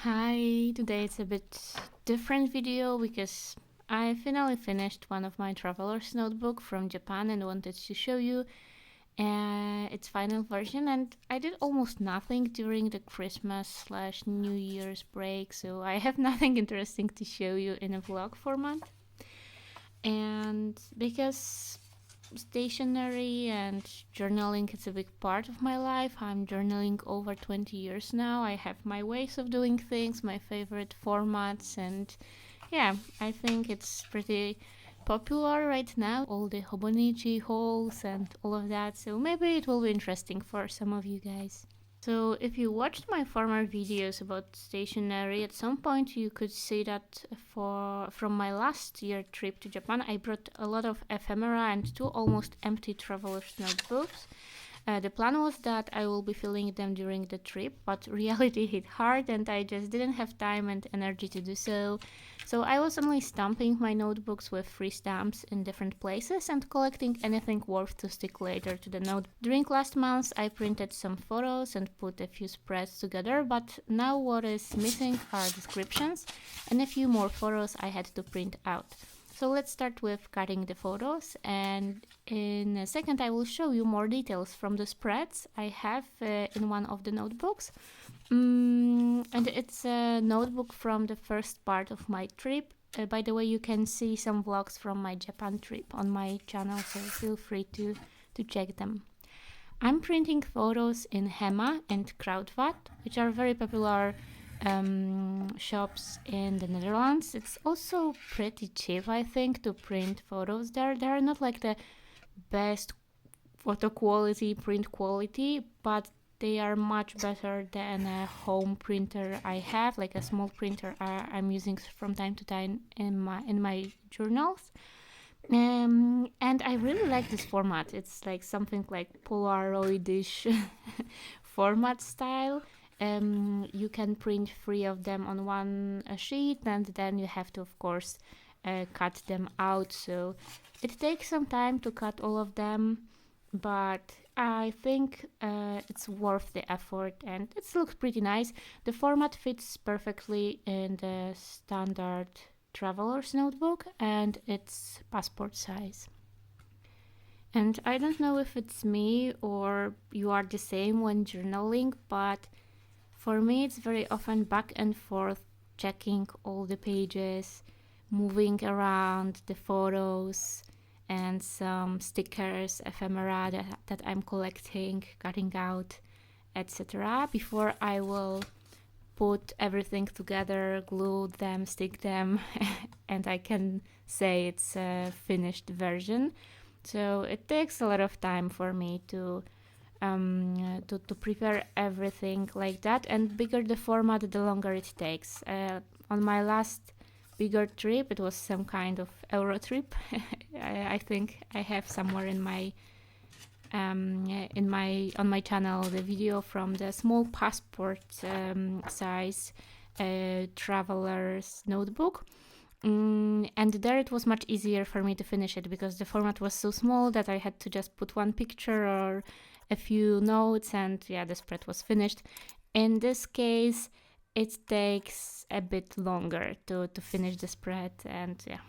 Hi, today it's a bit different video because I finally finished one of my traveler's notebook from Japan and wanted to show you its final version, and I did almost nothing during the Christmas/New Year's break, so I have nothing interesting to show you in a vlog format. And because stationery and journaling is a big part of my life. I'm journaling over 20 years now. I have my ways of doing things, my favorite formats, and yeah, I think it's pretty popular right now. All the Hobonichi hauls and all of that, so maybe it will be interesting for some of you guys. So if you watched my former videos about stationery, at some point you could see that from my last year trip to Japan, I brought a lot of ephemera and two almost empty traveler's notebooks. The plan was that I will be filling them during the trip, but reality hit hard and I just didn't have time and energy to do so. So I was only stamping my notebooks with free stamps in different places and collecting anything worth to stick later to the note. During last month I printed some photos and put a few spreads together, but now what is missing are descriptions and a few more photos I had to print out. So let's start with cutting the photos, and in a second I will show you more details from the spreads I have in one of the notebooks. And it's a notebook from the first part of my trip. By the way, you can see some vlogs from my Japan trip on my channel, so feel free to check them. I'm printing photos in Hema and Kraft, which are very popular shops in the Netherlands. It's also pretty cheap, I think, to print photos there. They are not like the best photo quality, print quality, but they are much better than a home printer I have, like a small printer I'm using from time to time in my journals. And I really like this format. It's like something like Polaroid-ish format style. You can print 3 of them on one sheet, and then you have to, of course, cut them out. So it takes some time to cut all of them, but I think it's worth the effort, and it looks pretty nice. The format fits perfectly in the standard traveler's notebook, and it's passport size. And I don't know if it's me or you are the same when journaling, but for me it's very often back and forth, checking all the pages, moving around the photos and some stickers, ephemera that I'm collecting, cutting out, etc. before I will put everything together, glue them, stick them, and I can say it's a finished version. So it takes a lot of time for me to prepare everything like that, and bigger the format, the longer it takes. On my last bigger trip, it was some kind of Euro trip. I think I have somewhere in my on my channel the video from the small passport size traveler's notebook. And there it was much easier for me to finish it because the format was so small that I had to just put one picture or a few notes, and yeah, the spread was finished. In this case, it takes a bit longer to finish the spread, and yeah.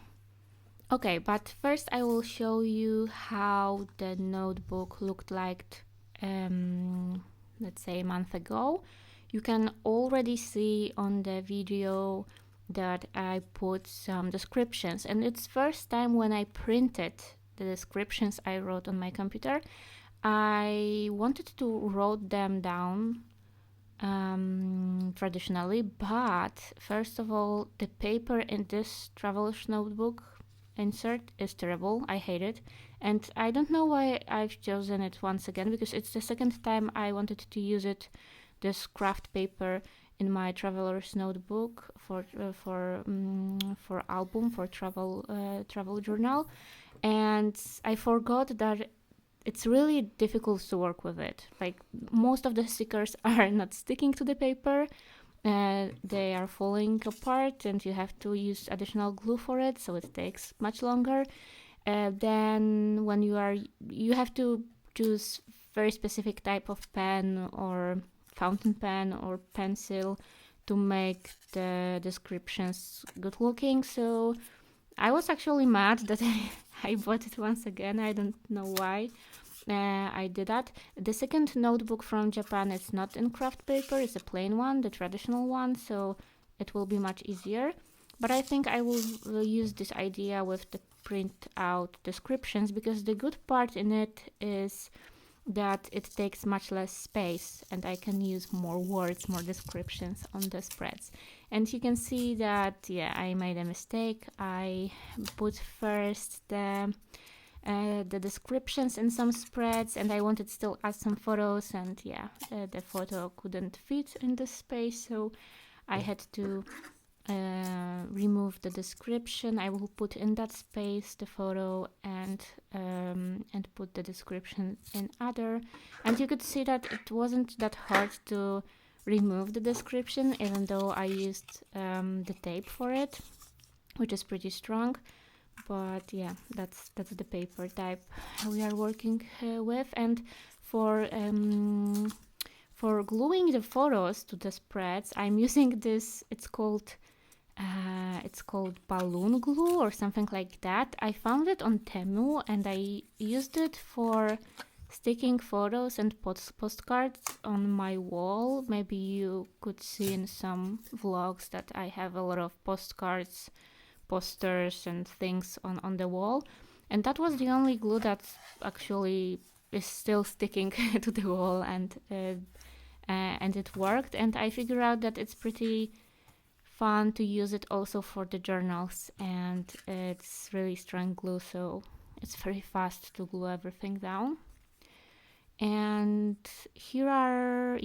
Okay, but first I will show you how the notebook looked like, let's say a month ago. You can already see on the video that I put some descriptions, and it's first time when I printed the descriptions I wrote on my computer. I wanted to write them down traditionally, but first of all, the paper in this traveler's notebook insert is terrible. I hate it, and I don't know why I've chosen it once again, because it's the second time I wanted to use it, this Kraft paper, in my traveler's notebook for album, for travel journal, and I forgot that it's really difficult to work with it. Like, most of the stickers are not sticking to the paper. They are falling apart and you have to use additional glue for it, so it takes much longer. Then when you have to choose very specific type of pen or fountain pen or pencil to make the descriptions good looking. So I was actually mad that I bought it once again. I don't know why I did that. The second notebook from Japan is not in Kraft paper, it's a plain one, the traditional one, so it will be much easier. But I think I will use this idea with the print out descriptions, because the good part in it is that it takes much less space and I can use more words, more descriptions on the spreads. And you can see that, yeah, I made a mistake. I put first the descriptions in some spreads, and I wanted still add some photos, and yeah, the photo couldn't fit in the space, so I had to remove the description. I will put in that space the photo and put the description in other. And you could see that it wasn't that hard to remove the description, even though I used the tape for it, which is pretty strong. But yeah, that's the paper type we are working with. And for gluing the photos to the spreads, I'm using this. It's called balloon glue or something like that. I found it on Temu and I used it for sticking photos and postcards on my wall. Maybe you could see in some vlogs that I have a lot of postcards, posters and things on the wall, and that was the only glue that actually is still sticking to the wall, and it worked. And I figured out that it's pretty fun to use it also for the journals, and it's really strong glue, so it's very fast to glue everything down. And here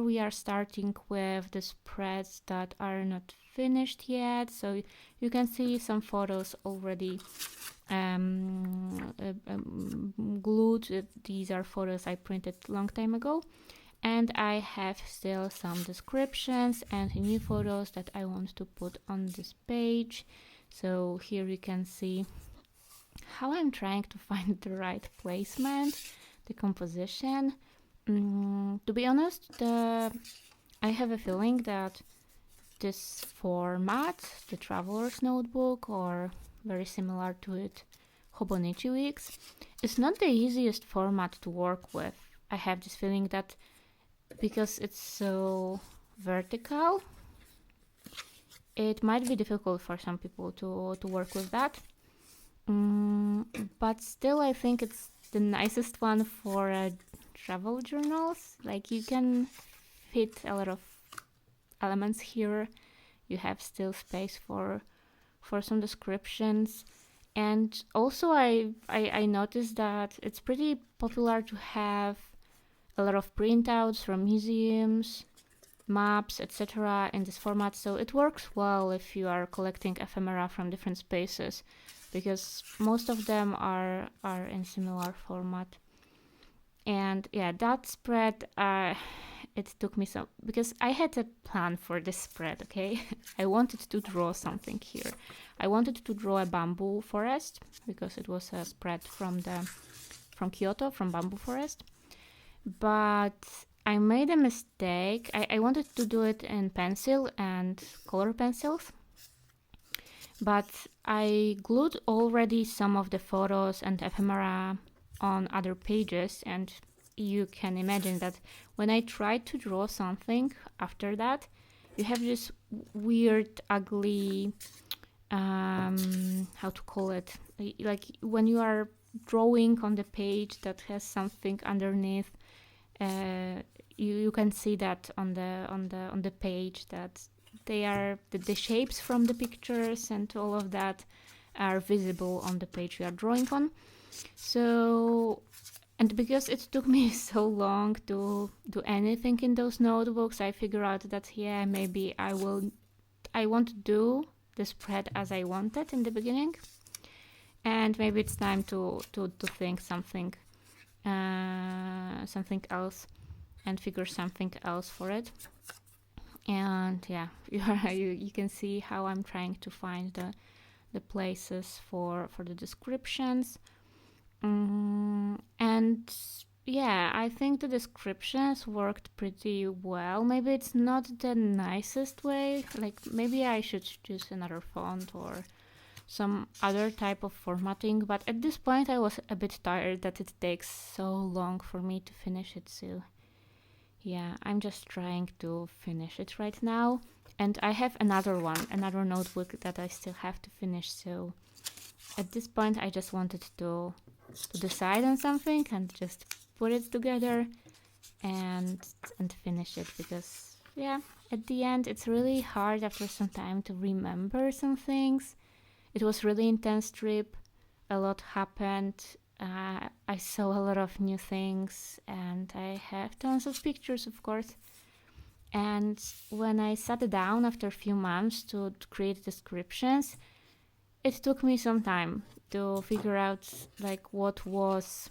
we are starting with the spreads that are not finished yet. So you can see some photos already glued. These are photos I printed a long time ago. And I have still some descriptions and new photos that I want to put on this page. So here you can see how I'm trying to find the right placement, the composition. To be honest, I have a feeling that this format, the Traveler's Notebook, or very similar to it, Hobonichi Weeks, is not the easiest format to work with. I have this feeling that because it's so vertical, it might be difficult for some people to work with that. But still, I think it's the nicest one for travel journals. Like, you can fit a lot of elements here. You have still space for some descriptions. And also I noticed that it's pretty popular to have a lot of printouts from museums, maps, etc. in this format. So it works well if you are collecting ephemera from different spaces, because most of them are in similar format. And yeah, that spread, it took me some, because I had a plan for this spread, okay? I wanted to draw something here. I wanted to draw a bamboo forest, because it was a spread from Kyoto, from bamboo forest. But I made a mistake. I wanted to do it in pencil and color pencils, but I glued already some of the photos and ephemera on other pages, and you can imagine that when I tried to draw something after that, you have this weird, ugly, how to call it, like when you are drawing on the page that has something underneath. You can see that on the page, that they are the shapes from the pictures and all of that are visible on the page you are drawing on. So, and because it took me so long to do anything in those notebooks, I figured out that maybe I won't do the spread as I wanted in the beginning, and maybe it's time to think something else and figure something else for it. And yeah, you can see how I'm trying to find the places for the descriptions. And yeah, I think the descriptions worked pretty well. Maybe it's not the nicest way. Like, maybe I should choose another font or some other type of formatting, but at this point I was a bit tired that it takes so long for me to finish it, so yeah, I'm just trying to finish it right now. And I have another one, another notebook that I still have to finish, so at this point I just wanted to decide on something and just put it together and finish it, because yeah, at the end it's really hard after some time to remember some things. It was really intense trip. A lot happened. I saw a lot of new things, and I have tons of pictures, of course. And when I sat down after a few months to create descriptions, it took me some time to figure out like what was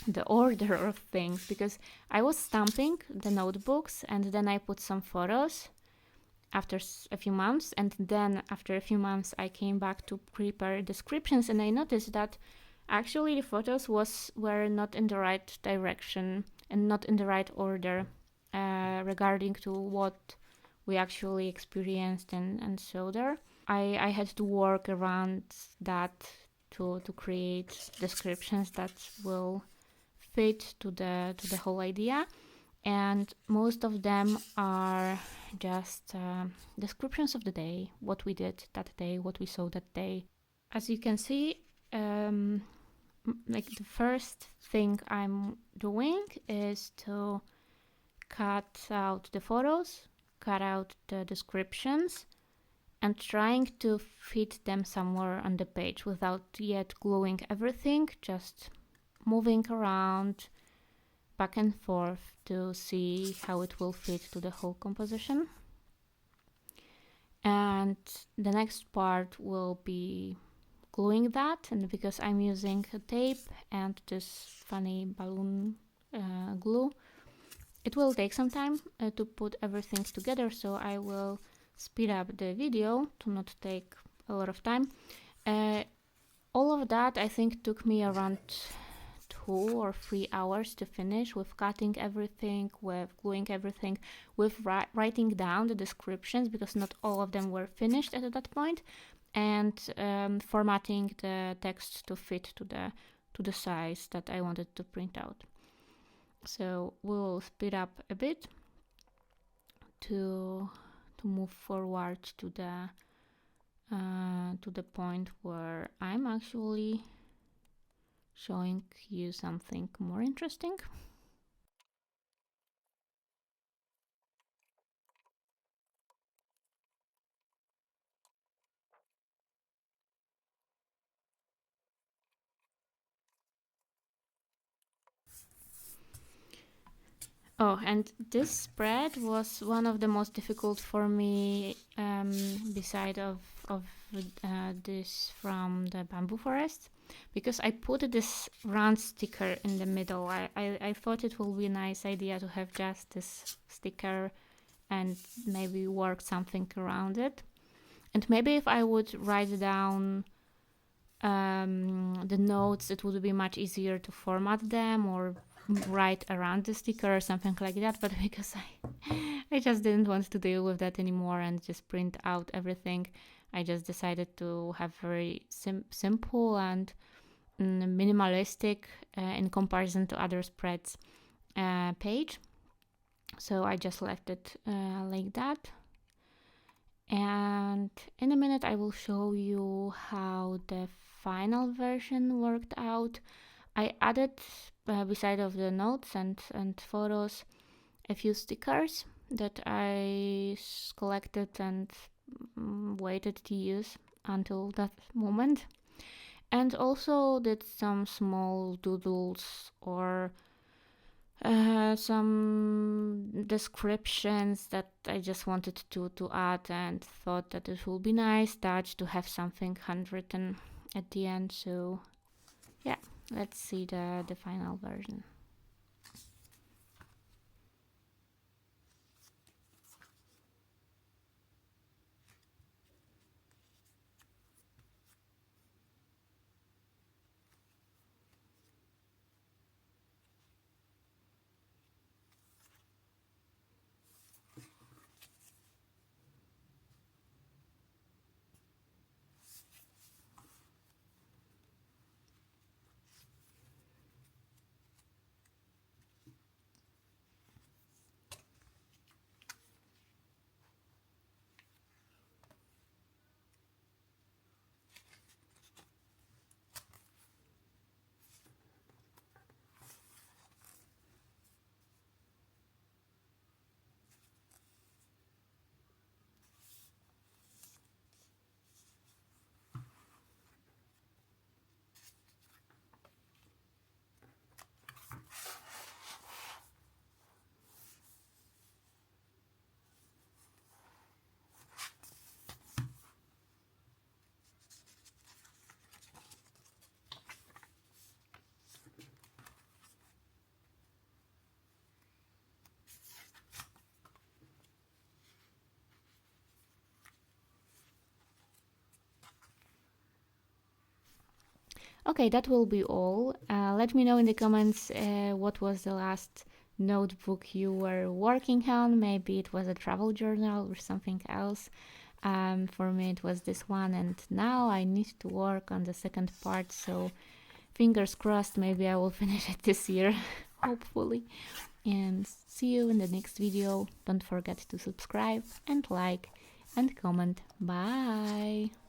the order of things, because I was stamping the notebooks and then I put some photos after a few months, and then after a few months I came back to prepare descriptions, and I noticed that actually the photos were not in the right direction and not in the right order regarding to what we actually experienced and saw there. I had to work around that to create descriptions that will fit to the whole idea, and most of them are just descriptions of the day, what we did that day, what we saw that day. As you can see, like the first thing I'm doing is to cut out the photos, cut out the descriptions, and trying to fit them somewhere on the page without yet gluing everything, just moving around back and forth to see how it will fit to the whole composition. And the next part will be gluing that, and because I'm using a tape and this funny balloon glue, it will take some time to put everything together, so I will speed up the video to not take a lot of time. All of that I think took me around 2 or 3 hours to finish, with cutting everything, with gluing everything, with writing down the descriptions, because not all of them were finished at that point, and formatting the text to fit to the size that I wanted to print out. So we'll speed up a bit to move forward to the point where I'm actually showing you something more interesting. Oh, and this spread was one of the most difficult for me, beside of this from the bamboo forest, because I put this round sticker in the middle. I thought it will be a nice idea to have just this sticker and maybe work something around it. And maybe if I would write down the notes, it would be much easier to format them or write around the sticker or something like that. But because I just didn't want to deal with that anymore and just print out everything, I just decided to have very simple and minimalistic in comparison to other spreads page. So I just left it like that. And in a minute I will show you how the final version worked out. I added, beside of the notes and photos, a few stickers that I collected and waited to use until that moment. And also did some small doodles or some descriptions that I just wanted to add, and thought that it will be nice touch to have something handwritten at the end. So yeah, let's see the final version. Okay, that will be all. Let me know in the comments what was the last notebook you were working on. Maybe it was a travel journal or something else. For me, it was this one, and now I need to work on the second part. So, fingers crossed, maybe I will finish it this year, hopefully. And see you in the next video. Don't forget to subscribe and like and comment. Bye!